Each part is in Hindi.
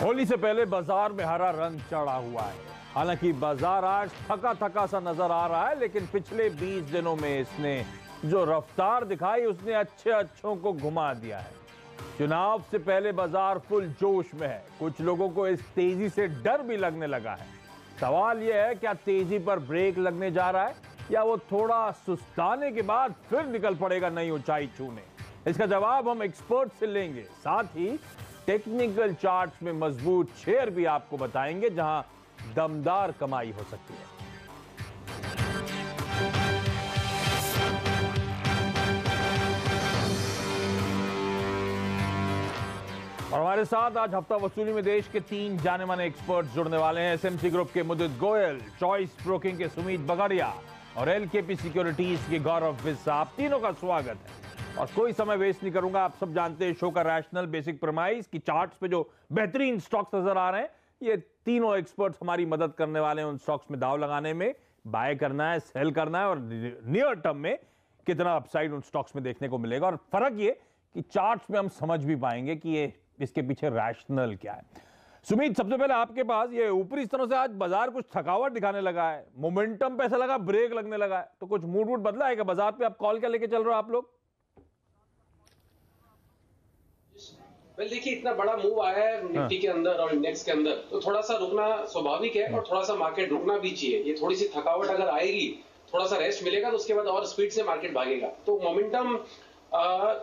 होली से पहले बाजार में हरा रंग चढ़ा हुआ है। हालांकि बाजार आज थका थका सा नजर आ रहा है, लेकिन पिछले 20 दिनों में इसने जो रफ्तार दिखाई उसने अच्छों को घुमा दिया है। चुनाव से पहले बाजार फुल जोश में है। कुछ लोगों को इस तेजी से डर भी लगने लगा है। सवाल यह है, क्या तेजी पर ब्रेक लगने जा रहा है या वो थोड़ा सुस्ताने के बाद फिर निकल पड़ेगा नई ऊंचाई छूने? इसका जवाब हम एक्सपर्ट से लेंगे। साथ ही टेक्निकल चार्ट्स में मजबूत शेयर भी आपको बताएंगे जहां दमदार कमाई हो सकती है। और हमारे साथ आज हफ्ता वसूली में देश के 3 जाने माने एक्सपर्ट्स जुड़ने वाले हैं। एसएमसी ग्रुप के मुदित गोयल, चॉइस ब्रोकिंग के सुमित बगड़िया और एलकेपी सिक्योरिटीज के गौरव बिस्सा। आप तीनों का स्वागत है और कोई समय वेस्ट नहीं करूंगा। आप सब जानते हैं शो का रैशनल बेसिक प्रेमाइज की चार्ट्स पे जो बेहतरीन स्टॉक्स नजर आ रहे हैं, ये तीनों एक्सपर्ट्स हमारी मदद करने वाले हैं उन स्टॉक्स में दाव लगाने में। बाय करना है, सेल करना है और नियर टर्म में कितना अपसाइड उन स्टॉक्स में देखने को मिलेगा। और फर्क ये कि चार्ट्स में हम समझ भी पाएंगे कि ये इसके पीछे रैशनल क्या है। सुमित, सबसे पहले आपके पास ये ऊपरी इस तरह से आज बाजार कुछ थकावट दिखाने लगा है, मोमेंटम पे ऐसा लगा ब्रेक लगने लगा है, तो कुछ मूड बदला है क्या बाजार पे? आप कॉल क्या लेके चल रहे हो आप लोग? वेल देखिए, इतना बड़ा मूव आया है निफ्टी के अंदर और इंडेक्स के अंदर, तो थोड़ा सा रुकना स्वाभाविक है और थोड़ा सा मार्केट रुकना भी चाहिए। ये थोड़ी सी थकावट अगर आएगी, थोड़ा सा रेस्ट मिलेगा तो उसके बाद और स्पीड से मार्केट भागेगा। तो मोमेंटम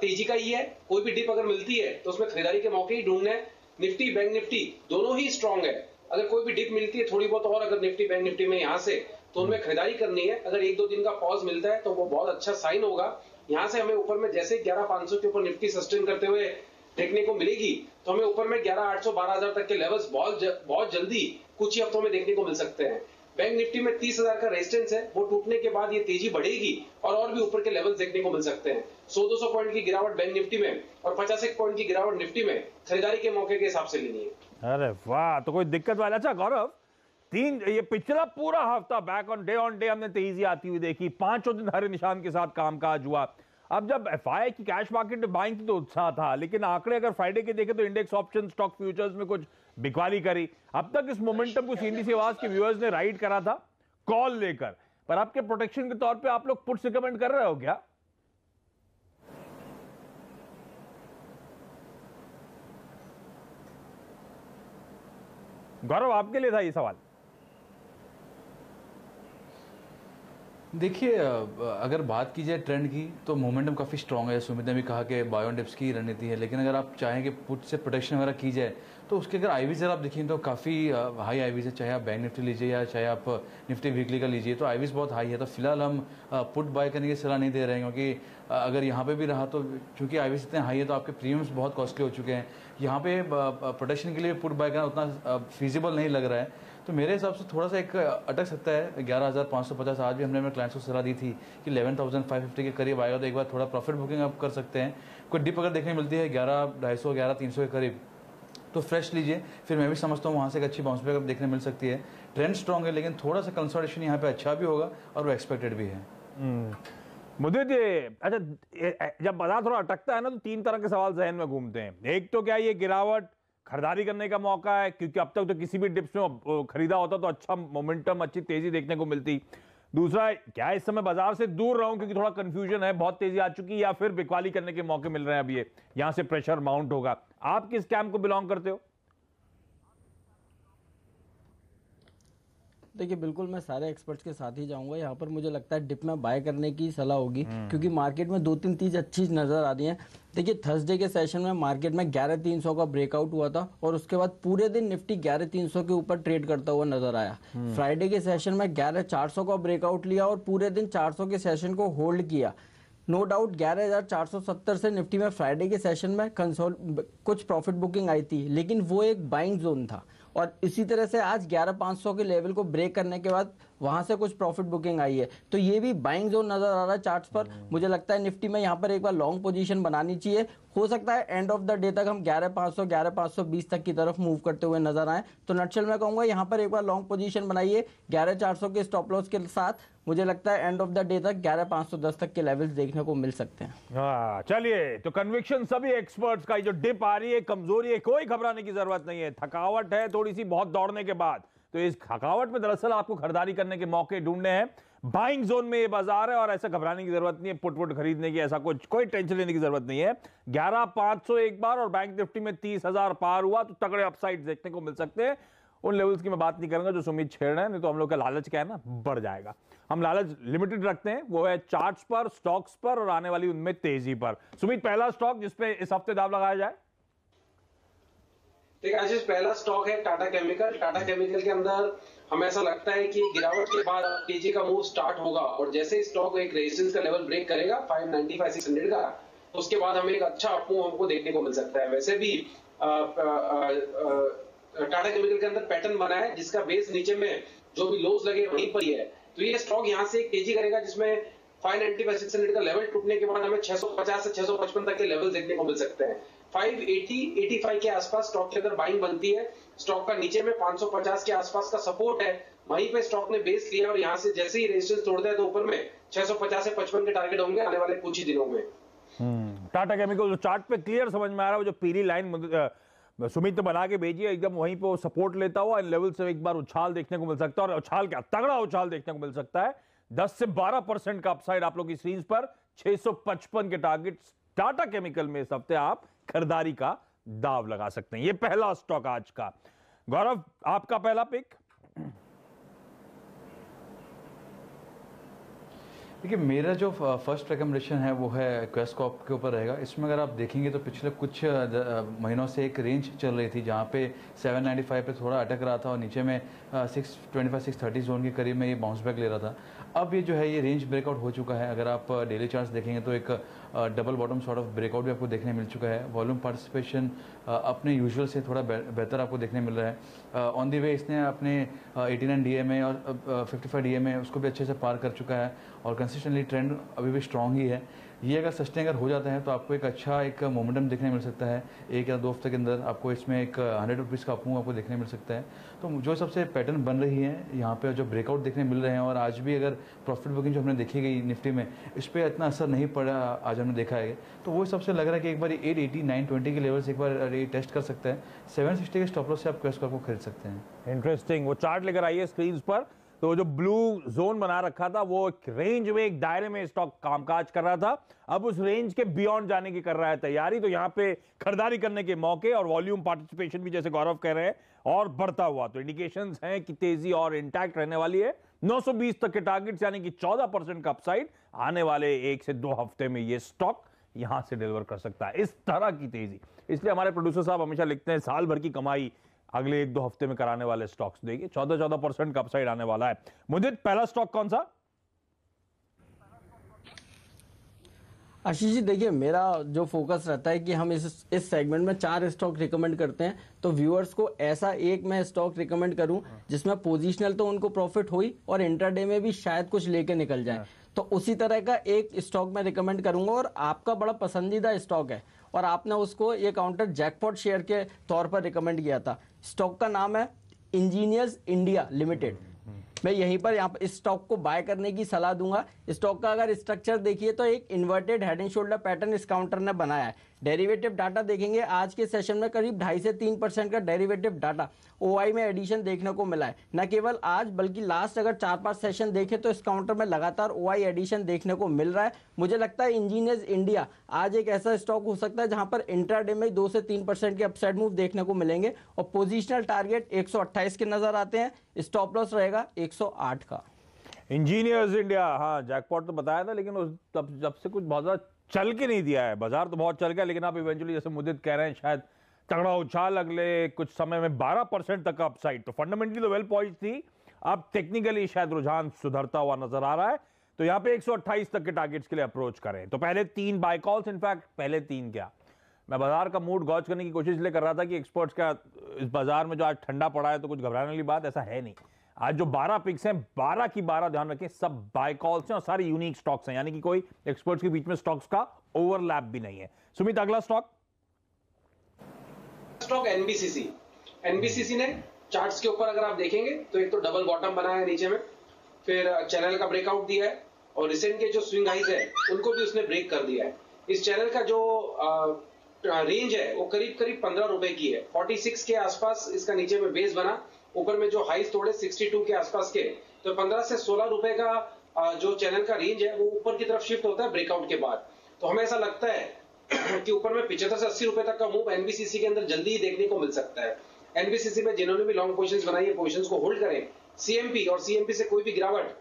तेजी का ही है। कोई भी डिप अगर मिलती है तो उसमें खरीदारी के मौके ही ढूंढने हैं। निफ्टी बैंक निफ्टी दोनों ही स्ट्रांग है। अगर कोई भी डिप मिलती है थोड़ी बहुत और अगर निफ्टी बैंक निफ्टी में यहां से, तो उनमें खरीदारी करनी है। अगर 1-2 दिन का पॉज मिलता है तो वो बहुत अच्छा साइन होगा। यहां से हमें ऊपर में जैसे 11,500 के ऊपर निफ्टी सस्टेन करते हुए देखने को मिलेगी, तो हमें ऊपर में 11,800 12,000 तक के लेवल्स बहुत जल्दी कुछ ही हफ्तों में देखने को मिल सकते हैं। बैंक निफ्टी में 30,000 का रेजिस्टेंस है, वो टूटने के बाद ये तेजी बढ़ेगी और भी ऊपर के लेवल्स देखने को मिल सकते हैं। 100-200 पॉइंट की गिरावट बैंक निफ्टी में और 50 पॉइंट की गिरावट निफ्टी में खरीदारी के मौके के हिसाब से लेनी है। अरे वाह, तो कोई दिक्कत वाला? अच्छा गौरव, ये पिछला पूरा हफ्ता बैक ऑन डे हमने तेजी आती हुई देखी। 5 दिन हरे निशान के साथ कामकाज हुआ। अब जब एफआई की कैश मार्केट में बाइंग थी तो उत्साह था, लेकिन आंकड़े अगर फ्राइडे के देखें तो इंडेक्स ऑप्शन स्टॉक फ्यूचर्स में कुछ बिकवाली करी। अब तक इस मोमेंटम को सीएनडी से आवाज के व्यूअर्स ने राइड करा था कॉल लेकर, पर आपके प्रोटेक्शन के तौर पे आप लोग पुट से कमेंट कर रहे हो क्या? गौरव, आपके लिए था ये सवाल। देखिए, अगर बात की जाए ट्रेंड की तो मोमेंटम काफ़ी स्ट्रांग है। सुमित ने भी कहा कि बाय ऑन डिप्स की रणनीति है, लेकिन अगर आप चाहें कि पुट से प्रोटेक्शन वगैरह की जाए तो उसके अगर आईवीज अगर आप देखें तो काफ़ी हाई आईवीज है। चाहे आप बैंक निफ्टी लीजिए या चाहे आप निफ्टी वीकली का लीजिए, तो आईवीज बहुत हाई है। तो फिलहाल हम पुट बाय करने की सलाह नहीं दे रहे हैं, क्योंकि अगर यहाँ पे भी रहा तो चूंकि आईवीज इतने हाई है तो आपके प्रीमियम्स बहुत कॉस्टली हो चुके हैं। यहाँ पे प्रोटेक्शन के लिए पुट बाय करना उतना फीजिबल नहीं लग रहा है। तो मेरे हिसाब से थोड़ा सा एक अटक सकता है 11,550। आज भी हमने अपने क्लाइंट्स को सलाह दी थी कि 11,550 के करीब आएगा तो एक बार थोड़ा प्रॉफिट बुकिंग आप कर सकते हैं। कोई डिप अगर देखने मिलती है 11,250 11,300 के करीब तो फ्रेश लीजिए। फिर मैं भी समझता हूँ वहाँ से एक अच्छी बाउंस बैक देखने मिल सकती है। ट्रेंड स्ट्रॉन्ग है, लेकिन थोड़ा सा कंसोलिडेशन यहाँ पे अच्छा भी होगा और वो एक्सपेक्टेड भी है। मुझे अच्छा, जब बाजार थोड़ा अटकता है ना तो 3 तरह के सवाल जहन में घूमते हैं। एक तो क्या ये गिरावट खरीदारी करने का मौका है, क्योंकि अब तक तो किसी भी डिप्स में खरीदा होता तो अच्छा मोमेंटम, अच्छी तेजी देखने को मिलती। दूसरा, क्या इस समय बाजार से दूर रहूं क्योंकि थोड़ा कंफ्यूजन है, बहुत तेजी आ चुकी है, या फिर बिकवाली करने के मौके मिल रहे हैं, अब ये यहां से प्रेशर माउंट होगा। आप किस कैंप को बिलोंग करते हो? देखिए, बिल्कुल मैं सारे एक्सपर्ट्स के साथ ही जाऊंगा। यहाँ पर मुझे लगता है डिप में बाय करने की सलाह होगी, क्योंकि मार्केट में 2-3 चीज अच्छी नजर आ रही हैं। देखिए, थर्सडे के सेशन में मार्केट में 11,300 का ब्रेकआउट हुआ था और उसके बाद पूरे दिन निफ्टी 11,300 के ऊपर ट्रेड करता हुआ नजर आया। फ्राइडे के सेशन में 11,400 का ब्रेकआउट लिया और पूरे दिन 400 के सेशन को होल्ड किया। नो डाउट 11,470 से निफ्टी में फ्राइडे के सेशन में कुछ प्रॉफिट बुकिंग आई थी, लेकिन वो एक बाइंग जोन था। और इसी तरह से आज 11,500 के लेवल को ब्रेक करने के बाद वहां से कुछ प्रॉफिट बुकिंग आई है, तो ये भी बाइंग जोन नजर आ रहा है चार्ट्स पर। मुझे लगता है निफ्टी में यहाँ पर एक बार लॉन्ग पोजीशन बनानी चाहिए। हो सकता है एंड ऑफ द डे तक हम 11,500 11,520 तक की तरफ मूव करते हुए नजर आए। तो नटशल मैं कहूंगा यहाँ पर एक बार लॉन्ग पोजीशन बनाइए 11,400 के स्टॉप लॉस के साथ। मुझे लगता है एंड ऑफ द डे तक 11,510 तक के लेवल्स देखने को मिल सकते हैं। हाँ चलिए, तो कन्विक्शन सभी एक्सपर्ट्स का, जो डिप आ रही है, कमजोरी है, कोई घबराने की जरूरत नहीं है। थकावट है थोड़ी सी बहुत दौड़ने के बाद, तो इस थकावट में दरअसल आपको खरीदारी करने के मौके ढूंढने हैं। बाइंग जोन में ये बाजार है और ऐसा घबराने की जरूरत नहीं है, पुट खरीदने की, ऐसा कुछ कोई टेंशन लेने की जरूरत नहीं है। 11,500 एक बार और बैंक निफ्टी में 30,000 पार हुआ तो तगड़े अपसाइड देखने को मिल सकते हैं। उन लेवल्स की मैं बात नहीं करूंगा जो सुमित छेड़ रहे हैं, नहीं तो हम लोग का लालच क्या है ना, बढ़ जाएगा। हम लालच लिमिटेड रखते हैं, वो है चार्ट्स पर, स्टॉक्स पर और आने वाली उनमें तेजी पर। सुमित, पहला स्टॉक जिसपे इस हफ्ते दाव लगाया जाए? देखिए आशीष, पहला स्टॉक है टाटा केमिकल। टाटा केमिकल के अंदर हमें ऐसा लगता है कि गिरावट के बाद तेजी का मूव स्टार्ट होगा और जैसे ही स्टॉक एक रेजिस्टेंस का लेवल ब्रेक करेगा 595-600 का, तो उसके बाद हमें एक अच्छा अपमूव हमको देखने को मिल सकता है। वैसे भी टाटा केमिकल के अंदर पैटर्न बना है जिसका बेस नीचे में जो भी लोज लगे वहीं पर ही है, तो ये स्टॉक यहां से एक तेजी करेगा जिसमें 595-600 का लेवल टूटने के बाद हमें 650 से 655 तक के लेवल देखने को मिल सकते हैं। 580-85 के आसपास स्टॉक के अंदर बाइंग बनती है। स्टॉक का नीचे में 550 के आसपास का सपोर्ट है, वहीं पे स्टॉक ने बेस लिया और यहां से जैसे ही रेजिस्टेंस तोड़ता है तो ऊपर में 650 से 55 के टारगेट होंगे आने वाले कुछ ही दिनों में। टाटा केमिकल जो चार्ट पे क्लियर समझ में आ रहा है, वो जो पीली लाइन सुमित ने बना के भेजी है, एकदम वहीं पे वो सपोर्ट लेता हुआ इन लेवल से एक बार उछाल देखने को मिल सकता है, और उछाल क्या, तगड़ा उछाल देखने को मिल सकता है। 10 से 12% का अपसाइड आप लोग की स्क्रीन पर। 655 के टारगेट टाटा केमिकल में इस हफ्ते आप खरीदारी का दाव लगा सकते हैं। ये पहला स्टॉक आज का। गौरव, आपका पहला पिक? देखिए, मेरा जो फर्स्ट रिकमेंडेशन है वो है क्वेस्कॉर्प के ऊपर रहेगा। इसमें अगर आप देखेंगे तो पिछले कुछ महीनों से एक रेंज चल रही थी जहाँ पे 795 पे थोड़ा अटक रहा था और नीचे में 625-630 जोन के करीब में ये बाउंस बैक ले रहा था। अब ये जो है ये रेंज ब्रेकआउट हो चुका है। अगर आप डेली चार्ट्स देखेंगे तो एक double bottom sort of breakout भी आपको देखने मिल चुका है। वॉल्यूम पार्टिसिपेशन अपने यूजुअल से थोड़ा बेहतर आपको देखने मिल रहा है। ऑन दी वे इसने अपने 89 DMA और 55 DMA उसको भी अच्छे से पार कर चुका है और कंसिस्टेंटली ट्रेंड अभी भी स्ट्रांग ही है। ये अगर सस्टेन अगर हो जाता है तो आपको एक अच्छा एक मोमेंटम देखने मिल सकता है। 1 या 2 हफ्ते के अंदर आपको इसमें एक 100 रुपीज़ का अपमूव आपको देखने मिल सकता है। तो जो सबसे पैटर्न बन रही है यहाँ पे, जो ब्रेकआउट देखने मिल रहे हैं, और आज भी अगर प्रॉफिट बुकिंग जो हमने देखी गई निफ्टी में, इस पर इतना असर नहीं पड़ा आज हमने देखा है, तो वो सबसे लग रहा है कि एक बार 880-920 के लेवल्स एक बार ये टेस्ट कर सकता है। 760 के स्टॉप लॉस से आप क्वेस्कॉर्प को खरीद सकते हैं। इंटरेस्टिंग। वो चार्ट लेकर आइए स्क्रीन पर। तो जो ब्लू जोन बना रखा था वो एक रेंज में, एक दायरे में स्टॉक कामकाज कर रहा था, अब उस रेंज के बियॉन्ड जाने की कर रहा है तैयारी। तो यहां पे खरीदारी करने के मौके और वॉल्यूम पार्टिसिपेशन भी, जैसे गौरव कह रहे हैं, और बढ़ता हुआ, तो इंडिकेशंस हैं कि तेजी और इंटैक्ट रहने वाली है। 920 तक के टारगेट्स यानी कि 14% का अपसाइड आने वाले 1 से 2 हफ्ते में ये स्टॉक यहां से डिलीवर कर सकता है, इस तरह की तेजी। इसलिए हमारे प्रोड्यूसर साहब हमेशा लिखते हैं साल भर की कमाई अगले 1-2 हफ्ते में कराने वाले स्टॉक्स देखिए, 14% का अपसाइड आने वाला है। मुझे पहला स्टॉक कौन सा? आशीष जी, देखिए मेरा जो फोकस रहता है कि हम इस सेगमेंट में 4 स्टॉक रिकमेंड करते हैं, तो व्यूअर्स को ऐसा एक मैं स्टॉक रिकमेंड करूं जिसमें पोजीशनल तो उनको प्रॉफिट हुई और इंट्राडे में भी शायद कुछ लेके निकल जाए, तो उसी तरह का एक स्टॉक मैं रिकमेंड करूंगा और आपका बड़ा पसंदीदा स्टॉक है और आपने उसको ये काउंटर जैकपॉट शेयर के तौर पर रिकमेंड किया था। स्टॉक का नाम है इंजीनियर्स इंडिया लिमिटेड। मैं यहीं पर यहाँ पर इस स्टॉक को बाय करने की सलाह दूंगा। स्टॉक का अगर स्ट्रक्चर देखिए तो एक inverted head and shoulder pattern इस काउंटर ने बनाया है। डेरिवेटिव डाटा देखेंगे आज के सेशन में करीब 2.5 से 3% का डेरिवेटिव डाटा ओआई में एडिशन देखने को मिला है। न केवल आज बल्कि लास्ट अगर 4-5 सेशन देखे तो इस काउंटर में लगातार ओआई एडिशन देखने को मिल रहा है। मुझे लगता है इंजीनियर्स इंडिया आज एक ऐसा स्टॉक हो सकता है जहां पर इंट्राडे में 2 से 3% के अपसाइड मूव देखने को मिलेंगे और पोजिशनल टारगेट 128 के नजर आते हैं। स्टॉप लॉस रहेगा 108 का। इंजीनियर्स इंडिया, हाँ जैकपॉट तो बताया था, लेकिन उस जब से कुछ बहुत ज्यादा चल के नहीं दिया है। बाजार तो बहुत चल गया, लेकिन आप इवेंचुअली जैसे मुद्दित कह रहे हैं शायद तगड़ा उछाल अगले कुछ समय में 12% तक का अपसाइड। तो फंडामेंटली तो वेल पॉइज्ड थी, अब टेक्निकली शायद रुझान सुधरता हुआ नजर आ रहा है। तो यहाँ पे 128 तक के टारगेट्स के लिए अप्रोच करें। तो पहले 3 बाय कॉल्स, इनफैक्ट पहले 3 क्या, मैं बाजार का मूड गॉज करने की कोशिश इसलिए कर रहा था कि एक्सपर्ट्स का इस बाजार में जो आज ठंडा पड़ा है तो कुछ घबराने वाली बात ऐसा है नहीं। आज जो 12 पिक्स हैं 12 की 12 ध्यान रखें सब बाय कॉल्स हैं और सारे यूनिक स्टॉक्स हैं, यानी कि कोई एक्सपर्ट्स के बीच में स्टॉक्स का ओवरलैप भी नहीं है। सुमित, अगला स्टॉक एनबीसीसी। एनबीसीसी ने चार्ट्स के ऊपर अगर आप देखेंगे तो एक तो डबल बॉटम बनाया है नीचे में, फिर चैनल का ब्रेकआउट दिया है और रिसेंट के जो स्विंग हाइज है उनको भी उसने ब्रेक कर दिया है। इस चैनल का जो रेंज है वो करीब करीब 15 रुपए की है। 46 के आसपास इसका नीचे में बेस बना, ऊपर में जो हाइज तोड़े 62 के आसपास के, तो 15 से 16 रुपए का जो चैनल का रेंज है वो ऊपर की तरफ शिफ्ट होता है ब्रेकआउट के बाद। तो हमें ऐसा लगता है कि ऊपर में 75 से 80 रुपए तक का मूव एनबीसीसी के अंदर जल्दी ही देखने को मिल सकता है। एनबीसीसी में जिन्होंने भी लॉन्ग पोजीशंस बनाई है पोजीशंस को होल्ड करें। सीएमपी और सीएमपी से कोई भी गिरावट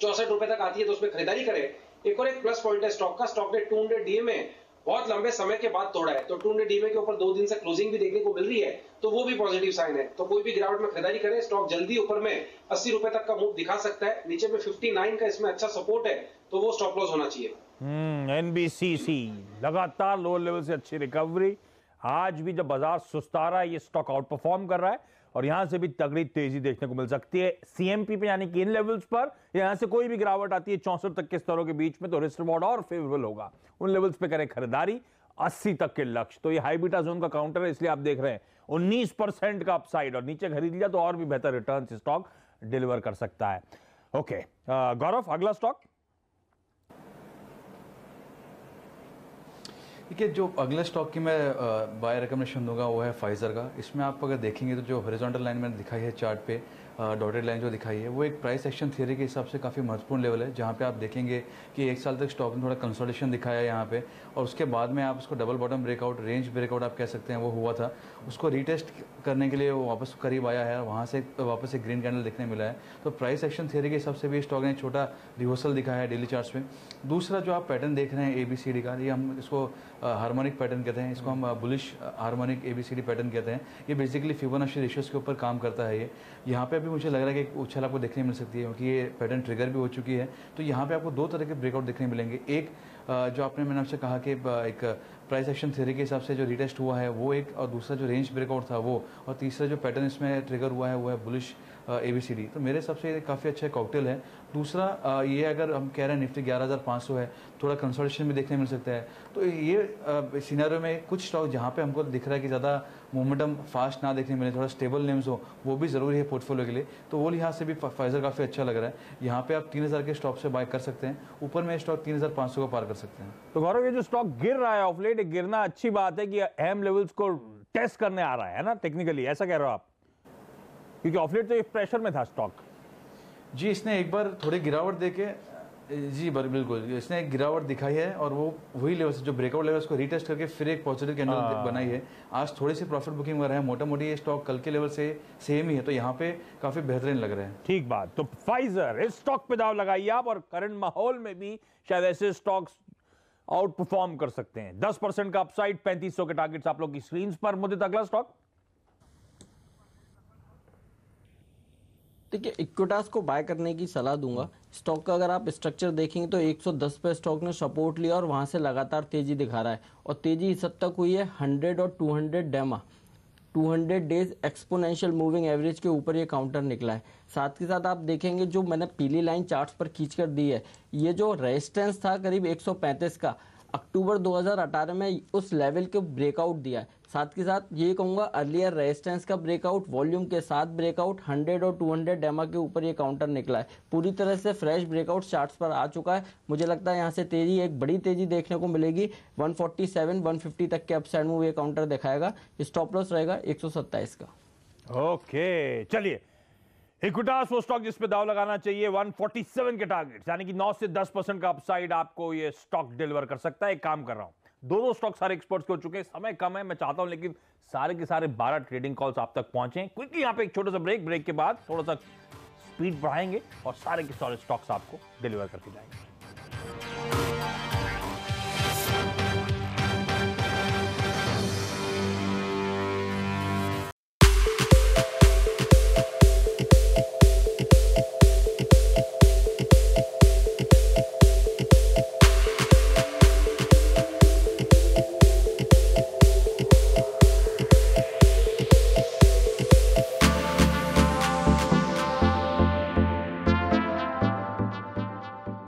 64 रुपए तक आती है तो उसमें खरीदारी करें। एक और एक प्लस पॉइंट है स्टॉक का, स्टॉक ने 200 डीएमए बहुत लंबे समय के बाद तोड़ा है, तो 200 डीएमए के ऊपर 2 दिन से क्लोजिंग भी देखने को मिल रही है, तो वो भी पॉजिटिव साइन है। तो कोई भी गिरावट में खरीदारी करें, स्टॉक जल्दी ऊपर में 80 रुपए तक का मूव दिखा सकता है। नीचे में 59 का इसमें अच्छा सपोर्ट है, तो वो स्टॉप लॉस होना चाहिए। एनबीसीसी लगातार लोअर लेवल से अच्छी रिकवरी, आज भी जब बाजार सुस्ता रहा है ये स्टॉक आउट परफॉर्म कर रहा है और यहां से भी तगड़ी तेजी देखने को मिल सकती है सीएमपी पे, यानी कि इन लेवल्स पर यहां से कोई भी गिरावट आती है 64 तक के स्तरों के बीच में तो रिस्क रिवॉर्ड और फेवरेबल होगा। उन लेवल्स पे करें खरीदारी 80 तक के लक्ष्य, तो ये हाई बीटा जोन का काउंटर है, इसलिए आप देख रहे हैं 19% का अपसाइड और नीचे खरीद लिया तो और भी बेहतर रिटर्न स्टॉक डिलीवर कर सकता है। ओके गौरव, अगला स्टॉक। देखिए, जो अगले स्टॉक की मैं बाय रिकमेंडेशन दूंगा वो है फाइजर का। इसमें आप अगर देखेंगे तो जो हॉरिजॉन्टल लाइन मैंने दिखाई है चार्ट पे, डॉटेड लाइन जो दिखाई है वो एक प्राइस एक्शन थियरी के हिसाब से काफ़ी महत्वपूर्ण लेवल है, जहाँ पे आप देखेंगे कि 1 साल तक स्टॉक ने थोड़ा कंसोलिडेशन दिखाया है यहाँ पे, और उसके बाद में आप उसको double bottom breakout, range breakout आप कह सकते हैं, वो हुआ था। उसको रीटेस्ट करने के लिए वो वापस करीब आया है, वहाँ से वापस एक ग्रीन कैंडल देखने मिला है। तो प्राइस एक्शन थियरी के हिसाब से भी स्टॉक ने छोटा रिवर्सल दिखाया है डेली चार्ट्स में। दूसरा जो आप पैटर्न देख रहे हैं ABCD का, ये हम इसको हार्मोनिक पैटर्न कहते हैं, इसको हम बुलिश हार्मोनिक ABCD पैटर्न कहते हैं। ये बेसिकली फिबोनाची रेशियोज के ऊपर काम करता है। ये यहाँ पे अभी मुझे लग रहा है कि उछल आपको देखने मिल सकती है, क्योंकि ये पैटर्न ट्रिगर भी हो चुकी है। तो यहाँ पे आपको 2 तरह के ब्रेकआउट देखने मिलेंगे। एक जो मैंने आपसे कहा कि एक प्राइस एक्शन थ्योरी के हिसाब से जो रीटेस्ट हुआ है वो एक, और दूसरा जो रेंज ब्रेकआउट था वो, और तीसरा जो पैटर्न इसमें ट्रिगर हुआ है वो है बुलिश ABCD। तो मेरे हिसाब से ये काफ़ी अच्छा कॉकटेल है। दूसरा ये अगर हम कह रहे हैं निफ्टी 11,500 है, थोड़ा कंसोलिडेशन भी देखने मिल सकता है। तो ये सिनेरियो में कुछ स्टॉक जहाँ पे हमको दिख रहा है कि ज़्यादा मोमेंटम फास्ट ना देखने मिले, थोड़ा स्टेबल नेम्स हो, वो भी ज़रूरी है पोर्टफोलियो के लिए। तो वो लिहाज से भी फाइजर काफ़ी अच्छा लग रहा है। यहाँ पे आप 3000 के स्टॉक से बाय कर सकते हैं, ऊपर में स्टॉक 3500 को पार कर सकते हैं। तो गौरव, ये जो स्टॉक गिर रहा है ऑफ लेट, गिरना अच्छी बात है कि अहम लेवल्स को टेस्ट करने आ रहा है ना टेक्निकली, ऐसा कह रहे हो आप? क्योंकि ऑफ लेट तो एक प्रेशर में था स्टॉक। जी, इसने एक बार थोड़ी गिरावट देके, जी बिल्कुल, इसने एक गिरावट दिखाई है और वो वही लेवल से जो ब्रेकआउट लेवल उसको रीटेस्ट करके फिर एक पॉजिटिव कैंडल बनाई है। आज थोड़ी सी प्रॉफिट बुकिंग वगैरह है, मोटा मोटी ये स्टॉक कल के लेवल से सेम ही है, तो यहाँ पे काफी बेहतरीन लग रहा है। ठीक बात। तो फाइजर, इस स्टॉक पे दाव लगाइए आप, और करंट माहौल में भी शायद ऐसे स्टॉक्स आउट परफॉर्म कर सकते हैं। 10% का अपसाइड, 3500 के टारगेट्स आप लोग की स्क्रीन पर। मुझे अगला स्टॉक देखिए, इक्विटास को बाय करने की सलाह दूंगा। स्टॉक का अगर आप स्ट्रक्चर देखेंगे तो 110 पे स्टॉक ने सपोर्ट लिया और वहां से लगातार तेजी दिखा रहा है, और तेजी इस हद तक हुई है 100 और 200 डेमा 200 डेज एक्सपोनेंशियल मूविंग एवरेज के ऊपर ये काउंटर निकला है। साथ के साथ आप देखेंगे जो मैंने पीली लाइन चार्ट्स पर खींचकर दी है, ये जो रेजिस्टेंस था करीब 135 का, अक्टूबर 2018 में उस लेवल के ब्रेकआउट दिया है। साथ के साथ ये कहूँगा अर्लियर रेजिस्टेंस का ब्रेकआउट, वॉल्यूम के साथ ब्रेकआउट 100 और 200 डेमा के ऊपर ये काउंटर निकला है। पूरी तरह से फ्रेश ब्रेकआउट चार्ट्स पर आ चुका है। मुझे लगता है यहाँ से तेजी, एक बड़ी तेजी देखने को मिलेगी। 147 150 तक के अपसाइड मूव ये काउंटर दिखाएगा। स्टॉप लॉस रहेगा 127 का। ओके, चलिए, इक्विटास वो स्टॉक जिस पे दाव लगाना चाहिए। 147 के टारगेट, यानी कि 9 से 10% का अपसाइड आपको ये स्टॉक डिलीवर कर सकता है। एक काम कर रहा हूं, दोनों स्टॉक सारे एक्सपर्ट्स हो चुके हैं, समय कम है, मैं चाहता हूं लेकिन सारे के सारे 12 ट्रेडिंग कॉल्स आप तक पहुंचे। क्विकली यहां पे एक छोटा सा ब्रेक के बाद थोड़ा सा स्पीड बढ़ाएंगे और सारे के सारे स्टॉक्स आपको डिलीवर करके जाएंगे।